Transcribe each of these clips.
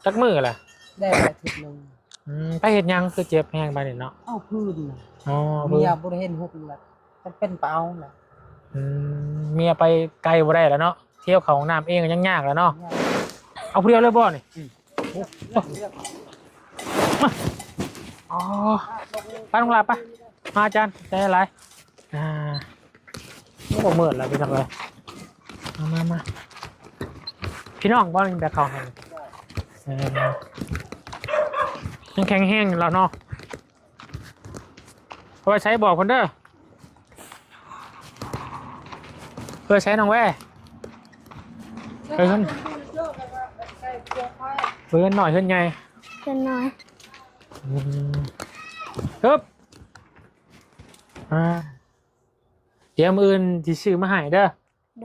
จักมือแหละได้อาทิตย์นึงไปเห็ดยังคือเจ็บแห้งไปเนี่ยเนาะพื้นอ๋อเมียบ่ได้เห็นหุบละมันเป็นเปล่าล่ะเมียไปไกลบ่ได้แล้วเนาะเที่ยวเขาน้ำเองยังยากแล้วเนาะเอาเพียวเลยบ่นี่อ๋อไปลงลาปะมาอาจารย์ใจอะไรไม่บอกเมื่อแล้วไปทำอะไรมาพี่น้องบ้านแบบเขาแห้งยังแข็งแห้งแล้วเนาะเพื่อใช้บอกคนเด้อเพื่อใช้น้องแว่เพื่อนหน่อยเพื่อนไงเพื่อนน้อยครับเดี๋ยวมืออื่นที่ซื้อมาให้เด้อ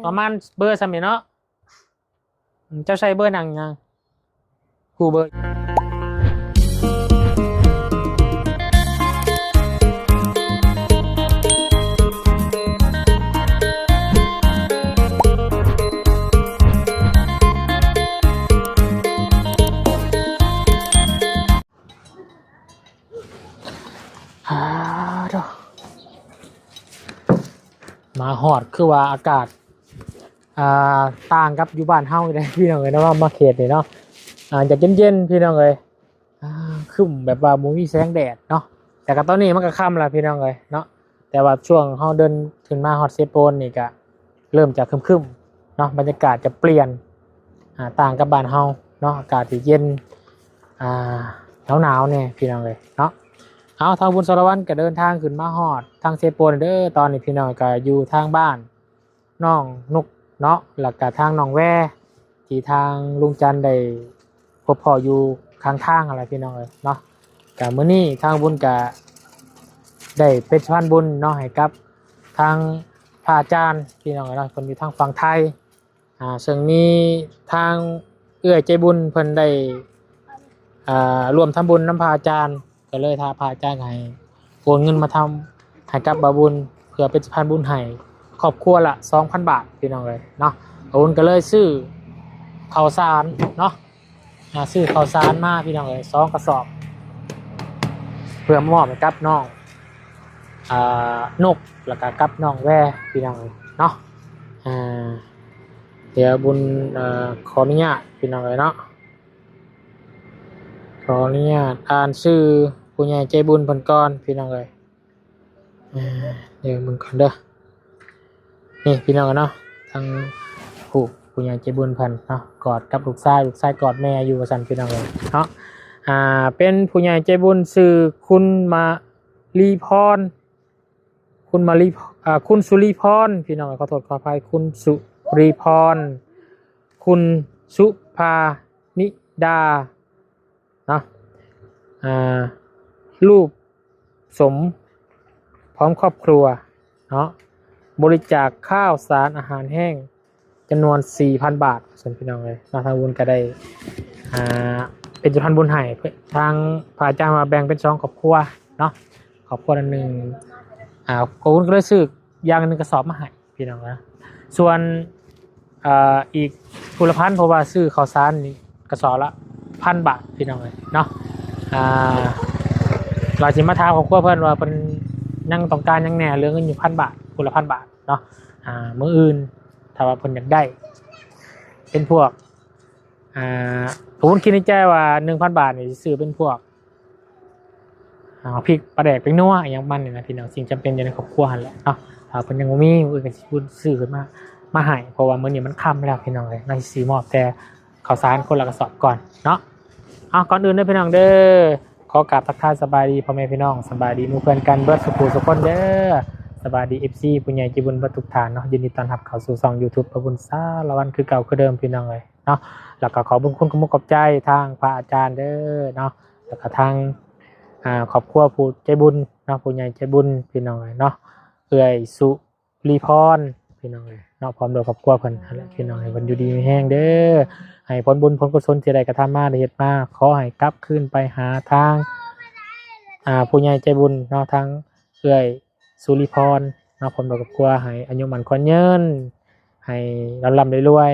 ประมาณเบอร์สามเนาะเจ้าใช้เบอร์หนังยังกูเบอร์มาหอดคือว่าอากาศต่างกับอยู่บ้านเฮาเลยพี่น้องเลยนะว่ามาเขตนี่เนาะจะเย็นๆพี่น้องเลยคึมแบบว่ามีแสงแดดเนาะแต่ก็ตอนนี้มันก็ค่ำแล้วพี่น้องเลยเนาะแต่ว่าช่วงเฮาเดินขึ้นมาฮอดเซโปนนี่ก็เริ่มจะคึมๆเนาะบรรยากาศจะเปลี่ยนต่างกับบ้านเฮาเนาะอากาศที่เย็นหนาวๆเนี่ยพี่น้องเลยเนาะเอาทางบุญสารวัตรก็เดินทางขึ้นมาฮอดทางเซโปนเด้อตอนนี้พี่น้องก็อยู่ทางบ้านน้องนุกเนาะหลักการทางน้องแว่ที่ทางลุงจันได้พบพ่ออยู่ข้างทางอะไรพี่น้องเลยเนาะกับมื้อนี้ทางบุญก็ได้เป็นสะพานบุญเนาะให้กับทางพระอาจารย์พี่น้องเลยเนาะคนอยู่ทางฝั่งไทยซึ่งมีทางเอื้อใจบุญเพิ่นได้รวมทำบุญน้ำพระอาจารย์ก็เลยท้าพระอาจารย์ให้โอนเงินมาทำให้กับบาบุญเพื่อเป็นสะพานบุญให้ครอบครัวละ 2,000 บาทพี่น้องเลยเนาะบาบุญก็เลยซื้อข้าวสารเนาะซื้อข้าวสารมาพี่น้องเลย2 กระสอบเพื่อมอบให้กับน้องนกแล้วก็กับน้องแว่พี่น้องเลยเนาะเดี๋ยวบุญขออนุญาตพี่น้องเลยเนาะขออนุญาตอ่านชื่อผู้ใหญ่ใจบุญเพิ่นก่อนพี่น้องเลยเดี๋ยวมึงก่อนเด้อนี่พี่น้องเนาะทางผู้ใหญ่ใจบุญเพิ่นเนาะกอดกับลูกชายกอดแม่อยู่ว่าซั่นพี่น้องเลยเนาะเป็นผู้ใหญ่ใจบุญชื่อคุณมาลีพรคุณสุริพรพี่น้องขอโทษขออภัยคุณสุริพรคุณสุภานิดาเนาะรูปสมพร้อมครอบครัวเนาะบริจาคข้าวสารอาหารแห้งจำนวน 4,000 บาทส่วนพี่น้องเลยทางบุญก็ได้เป็นสะพานบุญให้ทางพระอาจารย์มาแบ่งเป็น2 ครอบครัวเนาะครอบครัวละ1บุญก็เลยซื้อย่าง1 กระสอบมาให้พี่น้องนะส่วนอีกผู้ละ1,000เพราะว่าซื้อข้าวสารนี่กระสอบละ 1,000 บาทพี่น้องเลยเนาะเราจะมาท้าครอบครัวเพื่อนว่าเป็นยังต้องการยังแหน่เรื่องเงินอยู่1,000 บาทผู้ละ 1,000 บาทเนาะมื้ออื่นถ้าว่าเพิ่นอยากได้เป็นพวกผมคิดในใจว่า 1,000 บาทนี่ซื้อเป็นพวกพริกปลาแดกเป็นนัวอย่างมันนี่นะพี่น้องสิ่งจำเป็นอยู่ในครอบครัวหั่นแหละเนาะถ้าเพิ่นยังบ่มีมื้ออื่นก็สิซื้อขึ้นมาให้เพราะว่ามื้อนี้มันค่ำแล้วพี่น้องเลยน่าสิซื้อมอบแต่ข้าวสารคนละกระสอบก่อนเนาะก่อนอื่นด้วยพี่น้องเด้อขอกราบทักทายสบายดีพ่อแม่พี่น้องสบายดีหมู่เพื่อนกันเบิดสุขุสุขคนเด้อสบายดี FC ผู้ใหญ่ใจบุญเบิดทุกท่านเนาะยินดีต้อนรับเข้าสู่ช่อง YouTube พระบุญสารวัตรคือเก่าคือเดิมพี่น้องเลยเนาะแล้วก็ขอบุญคุณขอบใจทางพระอาจารย์เด้อเนาะแล้วก็ทางครอบครัวผู้ใจบุญเนาะผู้ใหญ่ใจบุญพี่น้องเลยเนาะเอื้อยสุริพรพี่น้องเลยเนาะพร้อมโดยครอบครัวเพิ่นนั่นแหละพี่น้องให้เพิ่นอยู่ดีมีแห้งเด้อให้ผลบุญผลกุศลที่ใดกระทำมาได้เฮ็ดมาขอให้กลับคืนไปหาทางผู้ใหญ่ใจบุญเนาะทางเอื้อยสุริพรเนาะพร้อมโดยครอบครัวให้อายุมั่นขวัญยืนให้ร่ำรวย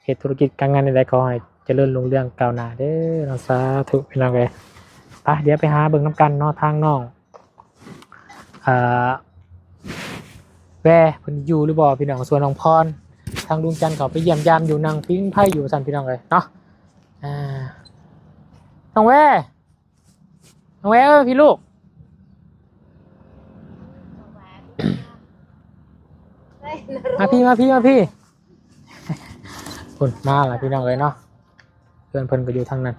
เฮ็ดธุรกิจการงานใดๆขอให้ เจริญรุ่งเรืองก้าวหน้าเด้อเนาะสาธุพี่น้องเอ้ยไปเดี๋ยวไปหาเบิ่งน้ำกันเนาะทางน้องแว่เพิ่นอยู่หรือบ่พี่น้องส่วนน้องพรทางดวงจันทร์เขาไปเยี่ยมยามอยู่นางปิ้งไผ่อยู่สั่นพี่น้องเอ้ยเนาะน้องแว่น้องแว่พี่ลูกมาพี่คุณมาล่ะพี่น้องเอ้ยเนาะเพื่อนเพิ่นก็อยู่ทางนั้น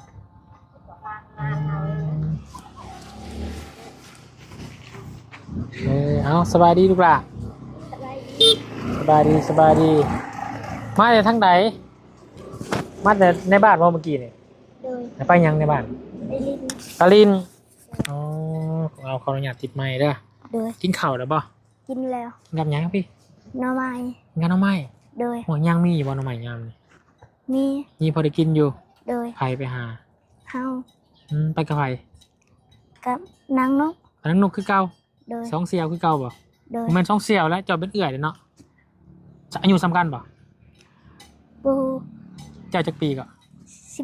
เอาสบายดีลูกหล่ะสบายดีมาจากทางไหนมาจากในบ้านว่าเมื่อกี้นี่ไปยังในบ้านตาลินอ๋อเอาขออนุญาตติดไม้เด้อกินข้าวแล้วป่ะกินแล้วกับยังพี่หน่อไม้งานหน่อไม้โดยหัวย่างมีอยู่บ่หน่อไม้ยามนี่มีพอได้กินอยู่โดยใครไปหาเฮาไปกับใครกับนางนกคือเก่าโดย2 เสี่ยวคือเก่าบ่โดยมัน2 เสี่ยวแล้วเจ้าเป็นเอื้อยเนาะอายุสำคัญบ่ปูเจ้าจักปีก็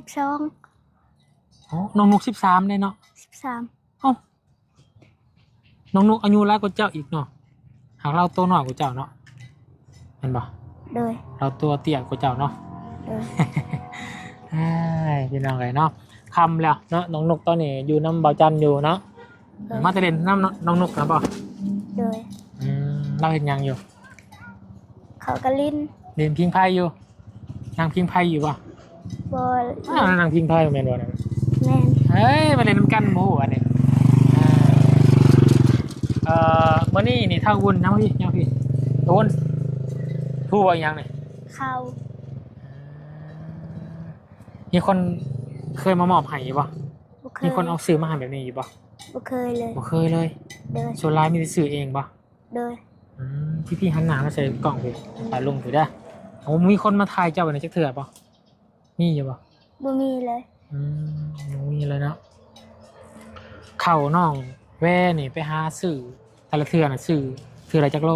12อ๋อน้องนุก13ได้เนาะ13เอ้าน้องนุกอายุหลายกว่าเจ้าอีกเนาะหากเราโตน้อยกว่าเจ้าเนาะเห็นบ่โดยเราตัวเตี้ยกว่าเจ้าเนาะโดยพี่น้องเลยเนาะคำแล้วเนาะน้องนุกตอนนี้อยู่น้ำเบาจันอยู่เนาะมาแต่เด่นน้ำน้องนุกนะบ่โดยเราเห็นยังอยู่เขากระลิ้นเล่นพิงไพ่อยู่นางพิงไพ่อยู่ป่ะบอลนางพิงไพ่แมนวะเนี่ยแมนเฮ้ยมาเล่นน้ำกันโม่อันนี้วันนี้นี่ทางวุ่นนะพี่โดนพูดว่ายังเนี่ยเข้ามีคนเคยมามอบให้ป่ะมีคนเอาซื้อมาให้แบบนี้อยู่ป่ะบ่เคยเลยบ่เคยเลยส่วนลายมีซื้อเองป่ะโดยพี่หันหน้ามาใส่กล่องพี่ถ่ายลงถือได้มีคนมาถ่ายเจ้าไปในจักเถื่อป่ะมีอยู่ป่ะบ่มีเลยมีเลยเนาะเข่าน้องแว่นี่ไปหาซื้อแต่ละเถื่อน่ะซื้ออะไรจักโล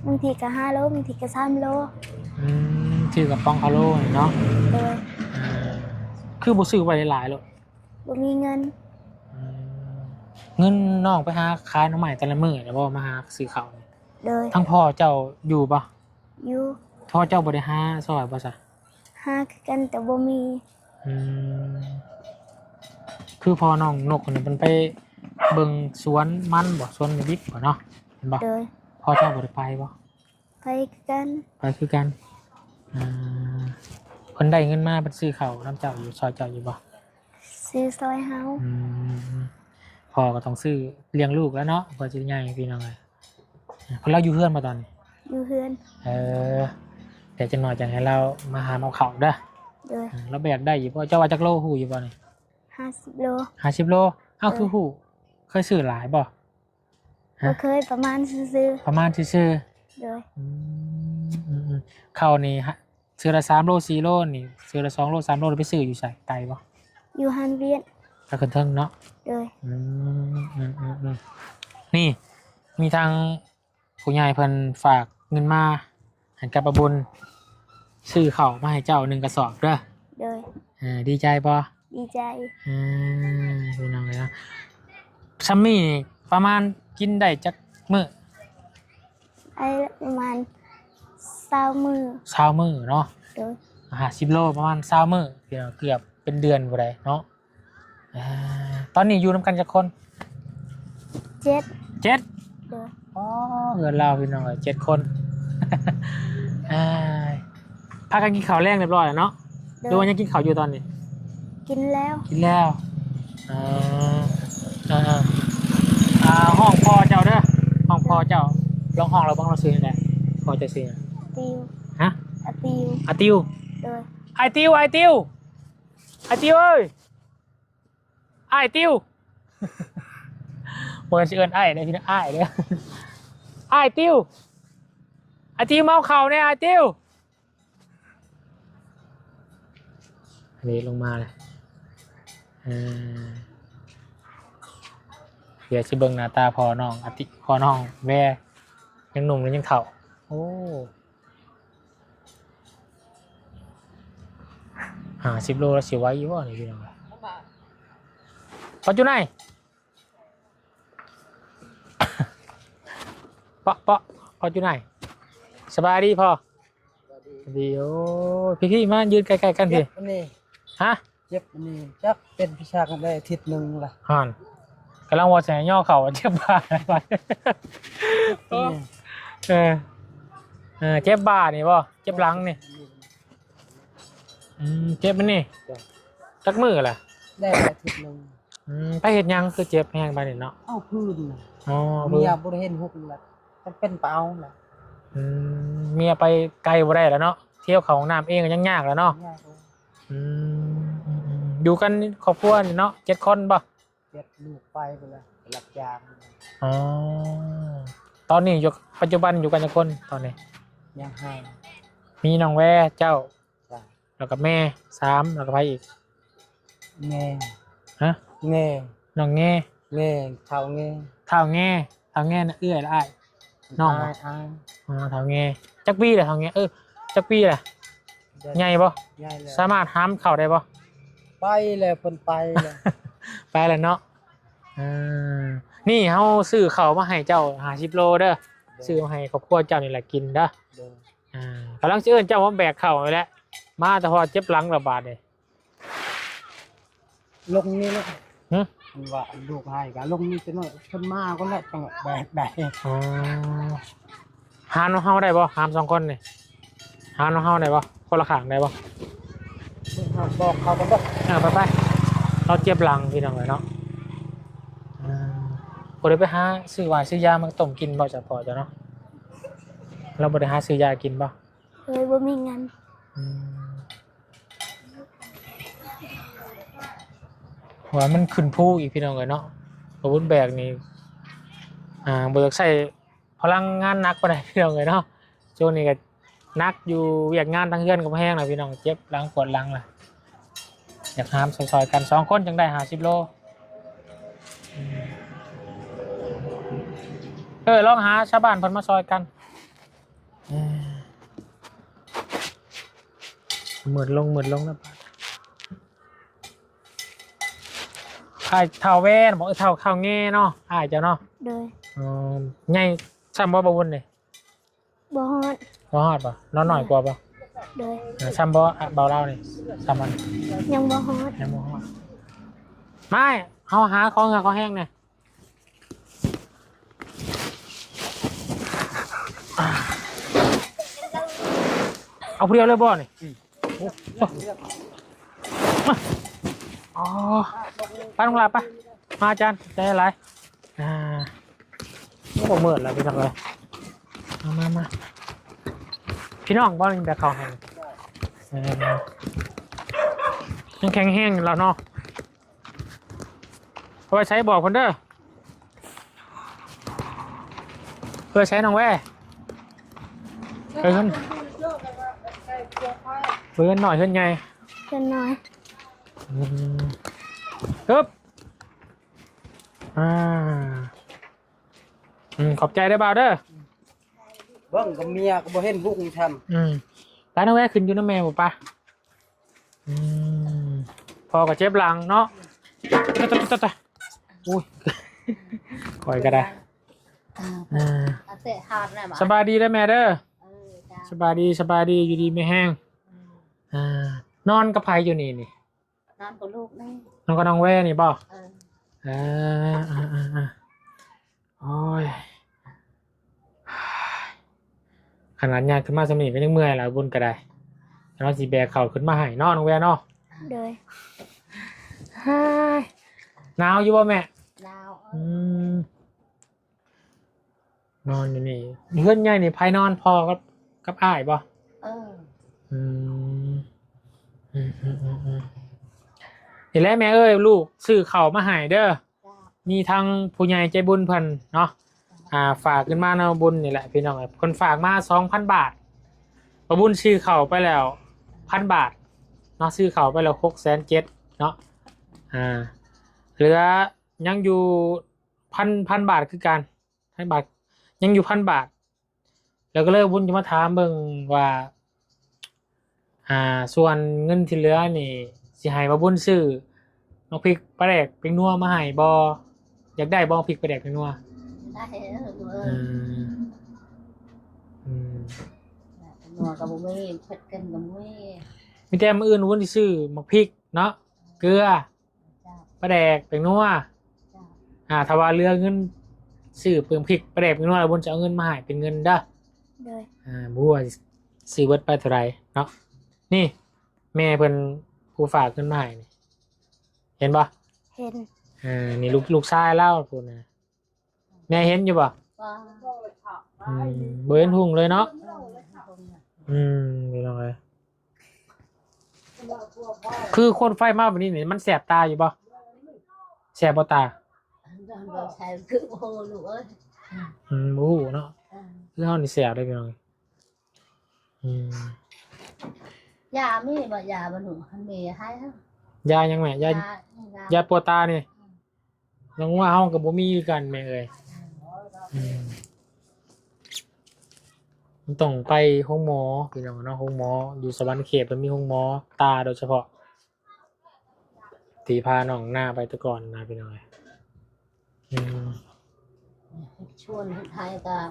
บางทีก็5 โลบางทีก็3 โลซื้อกับปองคาโลเนาะโดยคือบ่ซื้อไว้หลายๆหรอกบ่มีเงินน้องไปหาขายน้ำใหม่แต่ละมื้อแล้วบ่มาหาซื้อข้าวโดยทั้งพ่อเจ้าอยู่ป่ะอยู่พ่อเจ้าบ่ได้หาซอยบ่ซะหากันแต่บ่มีคือพอน้องนกคนนี้มันไปเบิ่งสวนมันบ่สวนบิ๊กบ่เนาะเห็นบ่พ่อเจ้าบ่ได้ไปบ่ไปคือกันคนได้เงินมาเป็นซื้อข้าวน้ำเจ้าอยู่ซอยเจ้าอยู่บ่ซื้อซอยเฮาพ่อก็ต้องซื้อเลี้ยงลูกแล้วเนาะเพื่อจะใหญ่พี่น้องเลยเพราะเราอยู่เฮือนมาตอนนี้อยู่เฮือนเดี๋ยวจะหน่อยจะให้เรามาหาเอาข้าวเด้อเราแบกได้อยู่บ่เจ้าว่าจักโลหูอยู่บ่นี่50 โล50 โลเอ้าคือหูเคยซื้อหลายบ่เคยประมาณซื้อเด้อข้าวนี่ซื้อละ3 โล 4 โลนี่ซื้อละ2 โล 3 โลไปซื้ออยู่ไสไกลบ่อยู่ฮันเวียนถ้าขึ้นเทิงเนาะนี่มีทางผู้ใหญ่เพิ่นฝากเงินมาให้กับประบุญซื้อข้าวมาให้เจ้า1 กระสอบเด้อดีใจบ่ดีใจพี่น้องเลยนะซัมมี่ประมาณกินได้จักมื้อประมาณ20 มื้อเนาะ50 โลประมาณ20 มื้อเกือบเป็นเดือนบ่ได้เนาะตอนนี้อยู่นำกันจักคน7อ๋อเงินเราพี่น้อง7 คนพากันกินข้าวแรงเรียบร้อยแล้วเนาะดูว่ายังกินข้าวอยู่ตอนนี้กินแล้วห้องพ่อเจ้าเด้อห้องพ่อเจ้าลองห้องเราบ้างเราซื้อยังไงพ่อจะซื้อติวฮะติวไอติวเอ้ยไอติวเอ้ยไอติวบ่สิเอิ้นไอ้เด้อพี่น้องไอ้เด้อไอติวเมาเข่าเนี่ยไอติวอันนี้ลงมาเลยเดี๋ยวสิเบิ่งหน้าตาพอน้องพอน้องแว่ยังหนุ่มหรือยังเฒ่าโอ้ 50 โลแล้วสิไหวอยู่บ่นี่พี่น้องพอจุไหนเปาะพอจุไหนสบายดีพ่อดีโอ้พี่มายืนใกล้ๆกัน เจ็ พี่ บอันนี้ ฮะ เจ็บอันนี้จักเป็นพิชากันได้อาทิตย์หนึงล่ะ ห่านกำลังว่าแสงย่อเข่าเจ็บบ่าอะไรไปเออเจ็บบ่านี่บ่เจ็บหลังนี่เจ็บมันนี่จักมือล่ะ ได้อาทิตย์หนึง ไปเห็นยังคือเจ็บแห้งไปนี่เนาะ เอ้าพื้นน่ะ อ๋อ เมียบ่ได้เห็นหุกล่ะจำเป็นเปล่าล่ะ เมียไปไกลบ่ได้แล้วเนาะเที่ยวเขาห้องน้ำเองก็ยังยากแล้วเนาะ ยากเลย อยู่กันครอบครัวนี่เนาะ7 คนป่ะ เจ็บลูกไปเลยไปรับยาม อ๋อตอนนี้อยู่ปัจจุบันอยู่กันกี่คนตอนนี้ ยังให้ มีน้องแวเจ้า จ้ะ แล้วก็แม่3แล้วก็ไปอีก แง่ ฮะ แง่ น้องแง่ แง่เท่าแง่ เท่าแง่น่ะเอื้อยละอ้าย น้อง อายอาย อ๋อเท่าแง่จักปีเลยเท่าแง่จักปีเลยใหญ่ป่ะ ใหญ่แล้ว สามารถห้ามเข่าได้ป่ะ ไปเลยเพิ่นไปเลย ไปแล้วเนาะนี่เฮาซื้อข้าวมาให้เจ้า50 โลเด้อซื้อมาให้ครอบครัวเจ้านี่แหละกินเด้อ เดิน กำลังสิเอิ้นเจ้าว่าแบกข้าวไปแล้วมาแต่พอเจ็บหลังระบาดนี่ ลงนี่นะ หึ มันว่าลูกให้กันลงนี่จะน้อยเพิ่นมาก็แล้วจังหวะแบบใด อ๋อหารเฮาได้บ่หาม2 คนนี่หารเฮาได้บ่คนละข้างได้บ่ เพิ่นเอาบอกเขาก็บอก ไปเราเจ็บหลังพี่น้องเลยเนาะบ่ได้ไปหาซื้อหวานซื้อยามาต้มกินบ่จะพอจ้ะเนาะเราบ่ได้หาซื้อยากินบ่ เลยบ่มีเงิน ว่ามันขึ้นภูอีกพี่น้องเลยเนาะอาวุธแบกนี่บ่อยากใช้พลังงานหนักปานใดพี่น้องเลยเนาะช่วงนี้ก็หนักอยู่เวียกงานทางเฮือนก็บ่แห้งแล้วพี่น้องเจ็บหลังปวดหลังล่ะอยากหามซอยๆกัน2 คนจังได้50 โลลองหาชาวบ้านเพิ่นมาซอยกันมืดลงแล้วอ้ายเท่าแว่นบอกเท่าข้าวแง่เนาะอ้ายเจ้าเนาะ โดย ใหญ่ซ้ำบ่บ่วุ่นนี่ บ่ฮอด บ่ฮอดป่ะน้อยหน่อยกว่าป่ะ โดย ซ้ำบ่เบาเล่านี่ซ้ำมัน ยังบ่ฮอด ยังบ่ฮอดไม่เฮาหาของเขาแห้งเนี่ยเอาผู้เดียวเลยบ่นี่อ๋อไปลงลาไปมาอาจารย์ใจอะไรโอ้เมื่อแล้วพี่น้องเลยมาพี่น้องบ้านแต่เขาแห้งยังแข็งแห้งอยู่แล้วเนาะเอาไปใช้บอกคนเด้อเพื่อใช้น้องแว่เพื่อนหน่อยเพื่อนไง เพิ่นน้อย ปึ๊บขอบใจได้บ่าวเด้อ เบิ่งกับเมียก็บ่เห็นหุกทำ ร้านน้องแว่ขึ้นอยู่น้ำแม่บ่ปะพอกับเจ็บหลังเนาะตะอุ้ยคอยก็ได้สบายดีได้แม่เด้อสบายดีอยู่ดีไม่แห้งนอนกับไผอยู่นี่นอนกับลูกนี่ นอนกับน้องแว่นี่บ่โอ้ยขนาดยากขึ้นมาสำนีก็ยังเมื่อยแล้วบุญก็ได้เราสิแบกเข่าขึ้นมาให้นอนน้องแว่เนาะ โดย หนาวอยู่บ่แม่ ดาว นอนอยู่นี่เพื่อนใหญ่นี่ไผนอนพอกับอ้ายบ่เห็นแล้วแม่เอ้ยลูกซื้อเข่าวมาให้เด้อมีทางผู้ใหญ่ใจบุญเพิ่นเนาะฝากขึ้นมาเนาะบุญนี่แหละพี่น้องคนฝากมา 2,000 บาทประบุญซื้อเข่าวไปแล้ว 1,000 บาทเนาะซื้อเข่าวไปแล้ว670,000เนาะเหลือยังอยู่พันบาทคือกัน1,000 บาทยังอยู่1,000 บาทแล้วก็เลยบุญจะมาถามเบิ่งว่า ส่วนเงินที่เหลือนี่สิให้บ่าบุญซื้อน้องพริกปลาแดกเป็นนัวมาให้บ่อยากได้บ่พริกปลาแดกเป็นนัว ได้เออ อืมอืม นัวกับบุ้มีเผ็ดกันกับบุ้มี มีแต่มื้ออื่นวุ้นสิซื้อมักพริกเนาะเกลือ เจ้า ปลาแดกเป็นนัว เจ้า ถ้าว่าเหลือเงินซื้อเปลืองพริกปลาแดกเป็นนัวแล้วบุญจะเอาเงินมาให้เป็นเงินเด้อ โดย บ่ว่าซื้อเบิดไปเท่าไหร่เนาะนี่แม่เพิ่นผู้ฝากเงินมาให้นี่เห็นบ่ เห็น นี่ลูกชายเล่าพูดนะแม่เห็นอยู่ป่ะ ก็ เบเห็นหุ่งเลยเนาะนี่ลองเลยคือคนไฟมาแบบนี้เนี่ยมันแสบตาอยู่ป่ะแสบบ่ตา เราใช้คือโอ้โหลูกเอ้ย โอ้โหเนาะคือเฮานี่แสบได้พี่น้องยาไม่บ่ยาบหนูคันเมย์ให้ฮะ ยายังแม่ยาปวดตานี่ยังว่าเฮากับบ่มีคือกันแม่เอ้ยมันต้องไปห้องหมอพี่น้องเนาะห้องหมออยู่สวรรค์เขตมันมีห้องหมอตาโดยเฉพาะที่พาน้องหน้าไปแต่ก่อนนะพี่น้องเอ้ย ชวนไทยกับ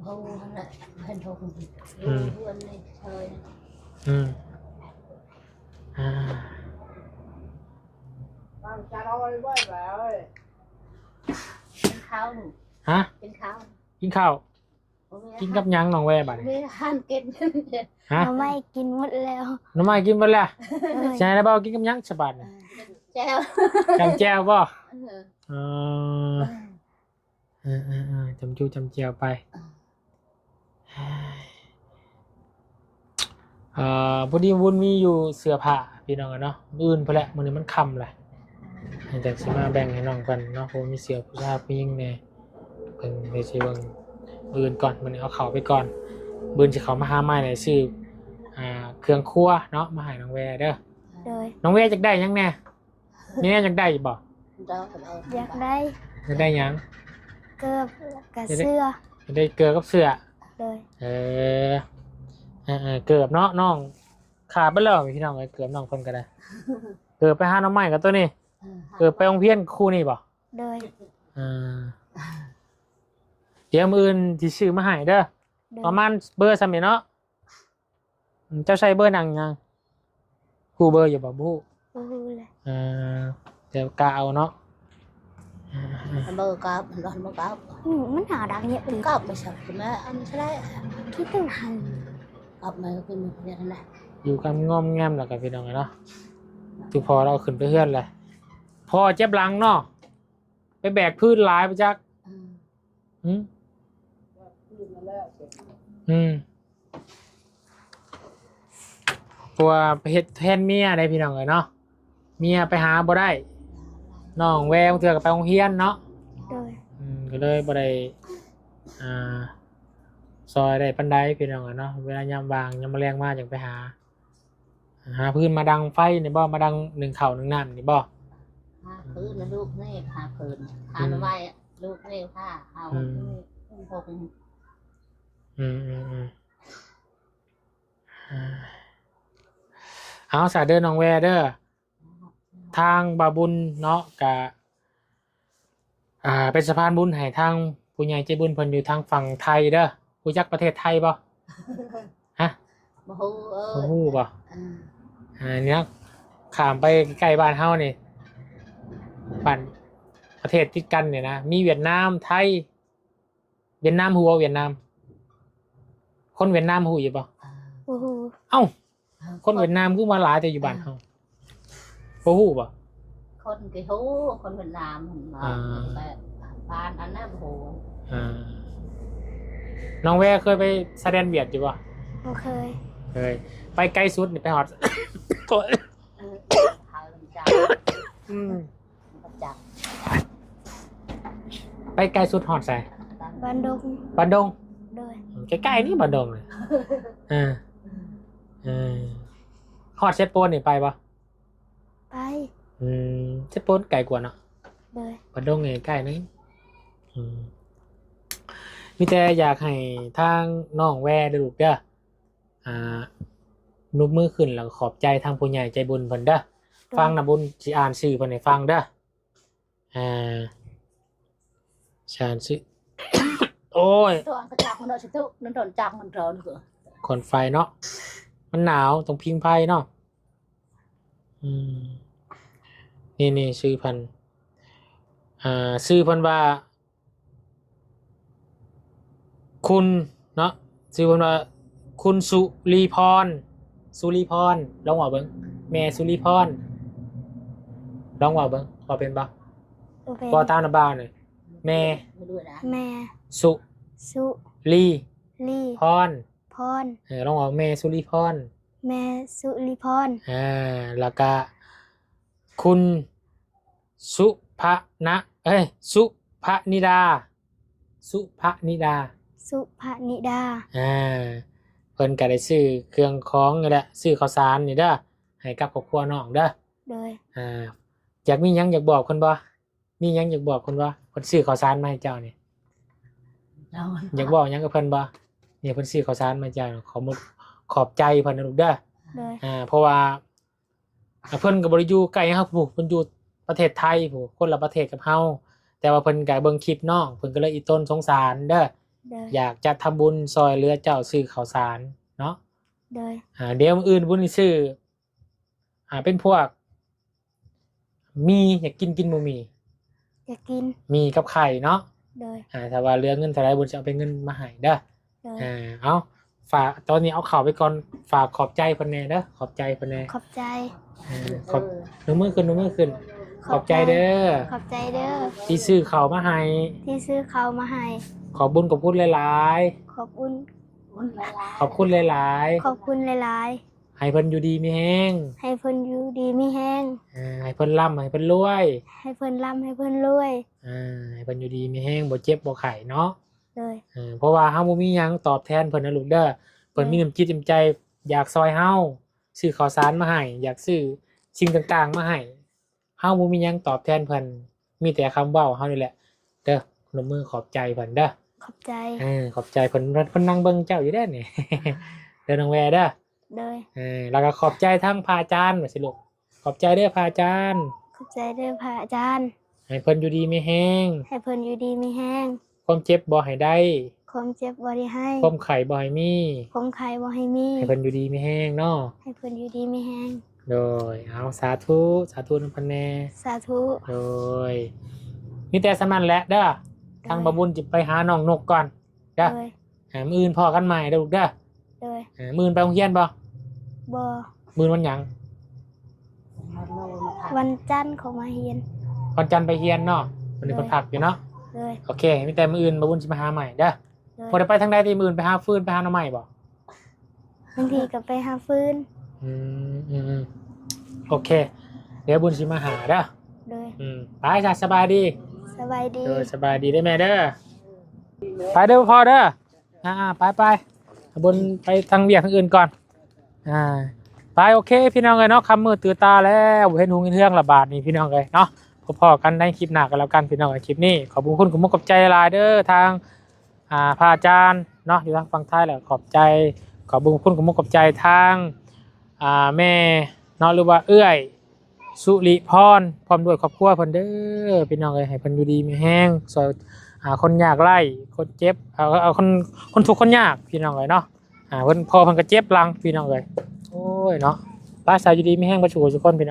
ห้องนั่นแหละเห็นทงเพื่อนเลยเชย จะเอาไว้ไว้แล้ว เป็นข้าวหนู ฮะ เป็นข้าว กินข้าวกินกับหยังน้องแวบัดนี้ ไม่หันเก็บ ฮะ เราไม่กินหมดแล้ว น้องไม้กินบ่แล้ว โดย ใช่แล้วบ่กินกับหยังฉบัดนี่ แจ้ว จำแจ่วบ่จำจูจำแจ่วไปพอดีวุ้นมีอยู่เสื้อผ้าพี่น้องเนาะอื่นพอแหละมื้อนี้มันค่ำแหละให้จักสิมาแบ่งให้น้องกันเนาะเพราะมีเสื้อผู้ชายผู้หญิงแน่เพิ่นได้สิเบิ่งอื่นก่อนมื้อนี้เอาเข้าไปก่อนเบิ่นสิเข้ามาหาใหม่ได้ซื้อเครื่องครัวเนาะมาให้น้องแวเด้อ โดย น้องแวจักได้หยังแน่นี่จักได้บ่ อยากได้ จักได้หยัง เกือบกับเสื้อ จักได้เกลือกับเสื้อ โดย เกือบเนาะน้องขาดไปแล้วพี่น้องเอ้ยเกือบน้องคนก็ได้เกือบไปหาน้องใหม่กับตัวนี้เกือบไปโรงเรียนคู่นี่บ่ โดย เดี๋ยวมื้ออื่นสิซื้อมาให้เด้อ โดย ประมาณเบอร์ซ้ำนี่เนาะเจ้าใช้เบอร์หนังยังคู่เบอร์อยู่บ่บู้ บ่ฮู้เลย เดี๋ยวกะเอาเนาะ เบอร์กับร้อนเบอร์กับ มันหาดังเยอะเลย กับไม่ใช่ไหมอันใช่ไหม คิดถึงหัน กับมาคือมันเนี่ยนะ อยู่กันงอมแงมแล้วกับพี่น้องเนาะทุกพอเราขึ้นไปเฮือนเลยพอเจ็บหลังเนาะไปแบกพืชหลายไปจักกลัวไปเฮ็ดแทนเมียได้พี่น้องเนาะเมียไปหาบ่ได้น้องแววเถื่อกับไปโรงเรียนเนาะ โดย ก็เลยบ่ได้ซอยได้ปานใดพี่น้องเนาะเวลายามว่างยามแมลงมาจังไปหาพื้นมาดังไฟนี่บ่มาดังหนึ่งข้าวหนึ่งน้ำนี่บ่ หาพื้นนะลูกนี่หาพื้นหาหน่อไม้ลูกนี่ผ้าเอาพก เอาสาเดินน้องแวเด้อทางบาบุญเนาะกะเป็นสะพานบุญให้ทางผู้ใหญ่ใจบุญเพิ่นอยู่ทางฝั่งไทยเด้อรู้จักประเทศไทยบ่ฮะ บ่ฮู้บ่ฮู้บ่เนี่ยข้ามไปใกล้บ้านเฮานี่บ้านประเทศติดกันเนี่ยนะมีเวียดนามไทยเวียดนามฮู้บ่เวียดนามคนเวียดนามฮู้อยู่บ่ บ่ฮู้ เอ้าคนเวียดนามคือมาหลายแต่อยู่บ้านเฮาบ่ฮู้บ่ คนกี่ฮู้คนเวียดนามมาแบบบ้านอันนั้นโห น้องแวเคยไปแสดงเวียดอยู่ป่ะ บ่เคย เคยไปไกลสุดนี่ไปหอด เขาลำจับลำจับ ไปไกลสุดหอดใส่ บ้านดง บันดง โดย ใกล้ๆนี่บันดงเลยหอดเซปโปนนี่ไปป่ะ ไป เซปโปนไกลกว่าเนาะ โดย บันดงนี่ใกล้นึงมีแต่อยากให้ทางน้องแวได้ลูกเด้อ นุบมือขึ้นแล้วก็ขอบใจทางผู้ใหญ่ใจบุญเพิ่นเด้อฟังนะบุญสิอ่านชื่อเพิ่นให้ฟังเด้อชาญชื่อ โอ้ย ตัวกระจับมันโดนชิตุนั่นโดนจับมันร้อนเกอ ขอนไฟเนาะมันหนาวตรงพิงไฟเนาะนี่ชื่อเพันชื่อเพันว่าคุณเนาะชื่อเพันว่าคุณสุรีพรลองว่าเบิ่งแม่สุรีพรลองว่าเบิ่งพอเป็นบ่ บ่เป็น พอตามหน้าบ้านเลยแม่ ไม่ด้วยนะ แม่ สุ สุ รี ลี พร พร ลองว่าแม่สุรีพร แม่สุริพร แล้วก็คุณสุภนะสุภนิดา สุภนิดา เพิ่นก็ได้ซื้อเครื่องของนี่แหละซื้อข้าวสารนี่เด้อให้กับครอบครัวน้องเด้อ โดย อยากมีหยังอยากบอกเพิ่นบ่มีหยังอยากบอกเพิ่นบ่เพิ่นซื้อข้าวสารมาให้เจ้านี่อยากบอกหยังกับเพิ่นบ่เนี่ยเพิ่นซื้อข้าวสารมาให้เจ้าขอบใจเพิ่นนะลูกเด้อ โดย เพราะว่าเพิ่นก็บ่ได้อยู่ไกลเฮาผู้เพิ่นอยู่ประเทศไทยผู้คนละประเทศกับเฮาแต่ว่าเพิ่นก็เบิ่งคลิปน้องเพิ่นก็เลยอีต้นสงสารเด้อ โดย อยากจะทำบุญซอยเหลือเจ้าซื้อข้าวสารเนาะ โดย เดี๋ยวมื้ออื่นบุญนี่ซื้อเป็นพวกมีอยากกินบ่มี อยากกิน มีกับไข่เนาะ โดย ถ้าว่าเหลือเงินเท่าไหร่บุญจะเอาเป็นเงินมาให้เด้อ โดย เอาฝากตอนนี้เอาข่าวไปก่อนฝากขอบใจเพิ่นแน่เด้อขอบใจเพิ่นแน่ ขอบใจ ขอบหนูมือขึ้นขอบใจเด้อ ขอบใจเด้อ ที่ซื้อข้าวมาให้ ที่ซื้อข้าวมาให้ ขอบบุญขอบคุณหลาย ขอบคุณ ๆขอบคุณหลาย ขอบคุณหลาย ๆให้เพิ่นอยู่ดีมีแฮง ๆให้เพิ่นอยู่ดีมีแฮง ให้เพิ่นร่ำให้เพิ่นรวย ให้เพิ่นร่ำให้เพิ่นรวย ให้เพิ่นอยู่ดีมีแฮงบ่เจ็บบ่ไข้เนาะ โดย เพราะว่าเฮาบ่มีหยังตอบแทนเพิ่นนะลูกเด้อเพิ่นมีน้ำจิตน้ำใจอยากซอยเฮาซื้อข้าวสารมาให้อยากซื้อสิ่งต่างๆมาให้เฮาบ่มีหยังตอบแทนเพิ่นมีแต่คำเว้าเฮานี่แหละเด้อขนมมือขอบใจเพิ่นเด้อ ขอบใจ ขอบใจเพิ่นนั่งเบิ่งเจ้าอยู่เด้อนี่ เด้อน้องแวเด้อ โดย แล้วก็ขอบใจทั้งพระอาจารย์ว่าสิลูกขอบใจเด้อพระอาจารย์ ขอบใจเด้อพระอาจารย์ ให้เพิ่นอยู่ดีมีแฮง ให้เพิ่นอยู่ดีมีแฮง ความเจ็บบ่ให้ได้ ความเจ็บบ่ได้ให้ ความไข้บ่ให้มี ความไข้บ่ให้มี ให้เพิ่นอยู่ดีมีแฮงเนาะ ให้เพิ่นอยู่ดีมีแฮง โดยเอาสาธุนำพันแน่ สาธุ โดยมีแต่สำนันแหละเด้อทางบาบุญจิไปหาน้องนกก่อนเด้อ โดย มื้ออื่นพอกันใหม่เด้อลูกเด้อ โดย มื้ออื่นไปโรงเรียนบ่ บ่ มื้อวันหยัง วันจันทร์เขามาเฮียน วันจันทร์ไปเรียนเนาะวันนี้เพิ่นพักอยู่เนาะ โดย โอเคมีแต่มื้ออื่นบาบุญสิมาหาใหม่เด้อ โดย บ่ได้ไปทางใดที่มื้ออื่นไปหาฟืนไปหาหน่อไม้บ่ บางทีก็ไปหาฟืน โอเค เดี๋ยวบุญสิมาหาเด้อ โดย ไปจ้ะสบายดี สบายดี สบายดีได้แม่เด้อไปเด้อพ่อเด้อไปบุญไปทางเวียกทางอื่นก่อนไปโอเคพี่น้องเลยเนาะคำมือตื่นตาแล้วเห็นหูเห็นเรื่องระบาดนี่พี่น้องเลยเนาะพอๆกันได้คลิปหน้ากันแล้วกันพี่น้องคลิปนี้ขอบคุณคุณมุกขอบใจหลายเด้อทางพระอาจารย์เนาะอยู่ทางฝั่งไทยแหละขอบใจขอบคุณคุณมุกขอบใจทางแม่เนาะหรือว่าเอื้อยสุริพรพร้อมด้วยครอบครัวเพิ่นเด้อพี่น้องเลยให้เพิ่นอยู่ดีมีแห้งซอยคนยากไร้คนเจ็บเอาคนทุกข์คนยากพี่น้องเลยเนาะเพิ่นพอเพิ่นก็เจ็บหลังพี่น้องเลยโอ้ยเนาะป้าสาวอยู่ดีมีแห้งประชุมทุกคนพี่น้อง